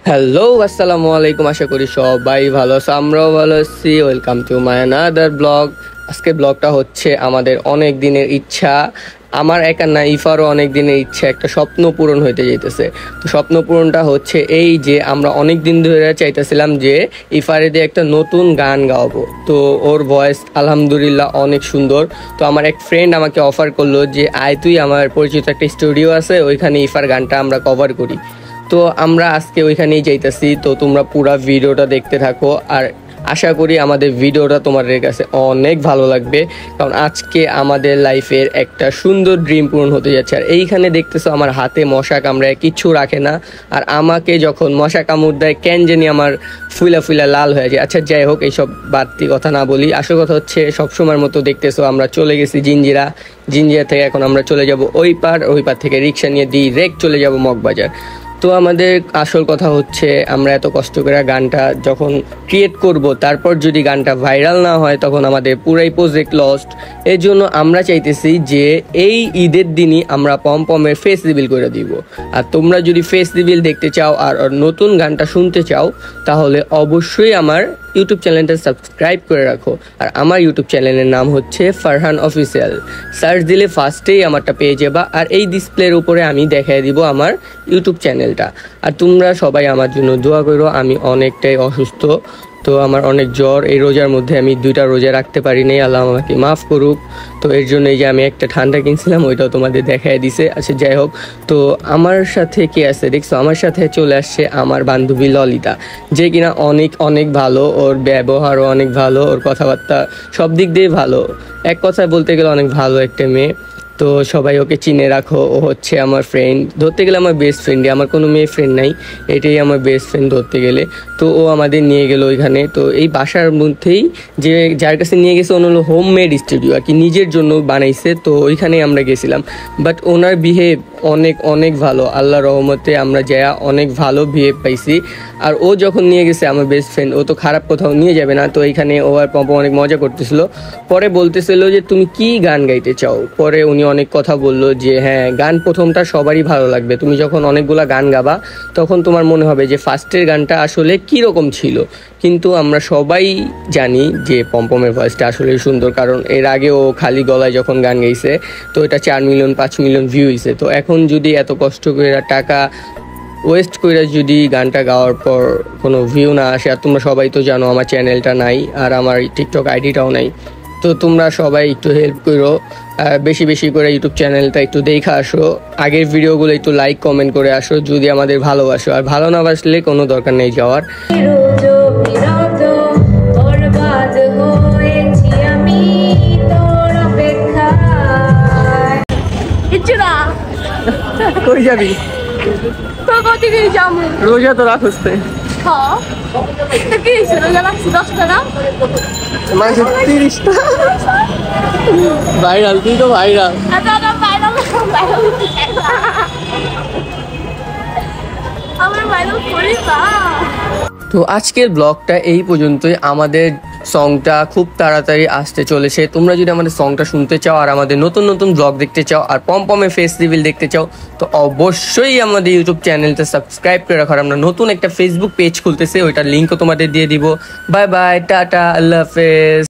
Hello আসসালামু আলাইকুম, আশা করি সবাই ভালো আছো, আমরাও ভালো আছি। Welcome to my another blog. আজকে ব্লগটা হচ্ছে আমাদের অনেক দিনের ইচ্ছা, আমার একা না, ইফারও অনেক দিনের ইচ্ছা, একটা স্বপ্ন পূরণ হইতে যাইতেছে। তো স্বপ্ন পূরণটা হচ্ছে এই যে আমরা অনেক দিন ধরে চাইতেছিলাম যে ইফারে দিয়ে একটা নতুন গান গাওয়াবো। তো ওর ভয়েস আলহামদুলিল্লাহ অনেক সুন্দর। তো আমার এক ফ্রেন্ড আমাকে অফার করলো যে আয় তুই, আমার পরিচিত একটা স্টুডিও আছে, ওইখানে ইফার গানটা আমরা কভার করি। তো আমরা আজকে ওইখানেই যাইতেছি। তো তোমরা পুরো ভিডিওটা দেখতে থাকো, আর আশা করি আমাদের ভিডিওটা তোমাদের কাছে অনেক ভালো লাগবে, কারণ আজকে আমাদের লাইফের একটা সুন্দর ড্রিম পূরণ হতে যাচ্ছে। আর এইখানে দেখতেছো আমার হাতে মশা কামড়ায় কিচ্ছু রাখে না, আর আমাকে যখন মশা কামড় দেয় কেন জানি আমার ফুলা ফুলা লাল হয়ে যায়। আচ্ছা যাই হোক, এইসব বাড়তি কথা না বলি, আসল কথা হচ্ছে সবসময়ের মতো দেখতেছো আমরা চলে গেছি জিঞ্জিরা থেকে এখন আমরা চলে যাব ওই পার থেকে রিক্সা নিয়ে ডিরেক্ট চলে যাব মগবাজার। তো আমাদের আসল কথা হচ্ছে আমরা এত কষ্ট করে গানটা যখন ক্রিয়েট করব, তারপর যদি গানটা ভাইরাল না হয় তখন আমাদের পুরাই প্রজেক্ট লস্ট। এর জন্য আমরা চাইতেছি যে এই ঈদের দিনই আমরা পমপমের ফেস রিভিল করে দিব। আর তোমরা যদি ফেস রিভিল দেখতে চাও আর নতুন গানটা শুনতে চাও, তাহলে অবশ্যই আমার ইউটিউব চ্যানেলটা সাবস্ক্রাইব করে রাখো। আর আমার ইউটিউব চ্যানেলের নাম হচ্ছে ফারহান অফিসিয়াল। সার্চ দিলে ফার্স্টেই আমারটা পেয়ে যাবা, আর এই ডিসপ্লের উপরে আমি দেখাই দিব আমার ইউটিউব চ্যানেলটা। আর তোমরা সবাই আমার জন্য দোয়া করো, আমি অনেকটাই অসুস্থ, তো আমার অনেক জ্বর। এই রোজার মধ্যে আমি 2টা রোজা রাখতে পারি নাই, আল্লাহ আমাকে মাফ করুক। তো এর জন্য এই যে আমি একটা ঠান্ডা কিনছিলাম, ওইটাও তোমাদের দেখাই দিছে। আচ্ছা যাই হোক, তো আমার সাথে কে আছে দেখছো, আমার সাথে চলে আসছে আমার বান্ধবী ললিতা, যে কিনা অনেক অনেক ভালো, ওর ব্যবহারও অনেক ভালো, ওর কথাবার্তা সব দিক দিয়ে ভালো, এক কথায় বলতে গেলে অনেক ভালো একটা মেয়ে। তো সবাই ওকে চিনে রাখো, ও হচ্ছে আমার ফ্রেন্ড, ধরতে গেলে আমার বেস্ট ফ্রেন্ডই, আমার কোনো মেয়ে ফ্রেন্ড নাই, এটাই আমার বেস্ট ফ্রেন্ড ধরতে গেলে। তো ও আমাদের নিয়ে গেল ওইখানে। তো এই বাসার মধ্যেই যে যার কাছে নিয়ে গেছে ওনার হলো হোম মেড স্টুডিও, আর কি নিজের জন্য বানাইছে। তো ওইখানেই আমরা গেছিলাম, বাট ওনার বিহেভ অনেক অনেক ভালো, আল্লাহ রহমতে আমরা যায়া অনেক ভালো বিহেভ পাইছি। আর ও যখন নিয়ে গেছে আমার বেস্ট ফ্রেন্ড, ও তো খারাপ কোথাও নিয়ে যাবে না। তো এইখানে ও আর পম্পম অনেক মজা করতেছিল, পরে বলতেছিল যে তুমি কি গান গাইতে চাও। পরে উনি অনেক কথা বললো যে হ্যাঁ, গান প্রথমটা সবারই ভালো লাগবে, তুমি যখন অনেকগুলা গান গাবা তখন তোমার মনে হবে যে ফার্স্টের গানটা আসলে কীরকম ছিল। কিন্তু আমরা সবাই জানি যে পম্পমের ভয়েসটা আসলেই সুন্দর, কারণ এর আগে ও খালি গলায় যখন গান গাইছে তো এটা 4 মিলিয়ন 5 মিলিয়ন ভিউ হয়েছে। তো এখন যদি এত কষ্ট করে টাকা ওয়েস্ট করে যদি গানটা গাওয়ার পর কোনো ভিউ না আসে, আর তোমরা সবাই তো জানো আমার চ্যানেলটা নাই আর আমার টিকটক আইডিটাও নাই, তো তোমরা সবাই একটু হেল্প করো, বেশি বেশি করে ইউটিউব চ্যানেলটা একটু দেখা আসো, আগের ভিডিওগুলো একটু লাইক কমেন্ট করে আসো যদি আমাদের ভালোবাসো। আর ভালো না বাসলে কোনো দরকার নেই যাওয়ার। কই যাবি? রোজা তো রাখস মাসে 30টা ভাইরাল, তুই তো ভাইরাল। তো আজকের ব্লগটা এই পর্যন্তই। আমাদের সংটা খুব তাড়াতাড়ি আসতে চলেছে। তোমরা যদি আমাদের সংটা শুনতে চাও আর আমাদের নতুন নতুন ব্লগ দেখতে চাও আর পমপমে ফেস রিভিল দেখতে চাও, তো অবশ্যই আমাদের ইউটিউব চ্যানেলটা সাবস্ক্রাইব করে রাখো। আমরা নতুন একটা ফেসবুক পেজ খুলতেছি, ওইটার লিঙ্কও তোমাদের দিয়ে দিব। বাই বাই, টাটা, আল্লাহ হাফেজ।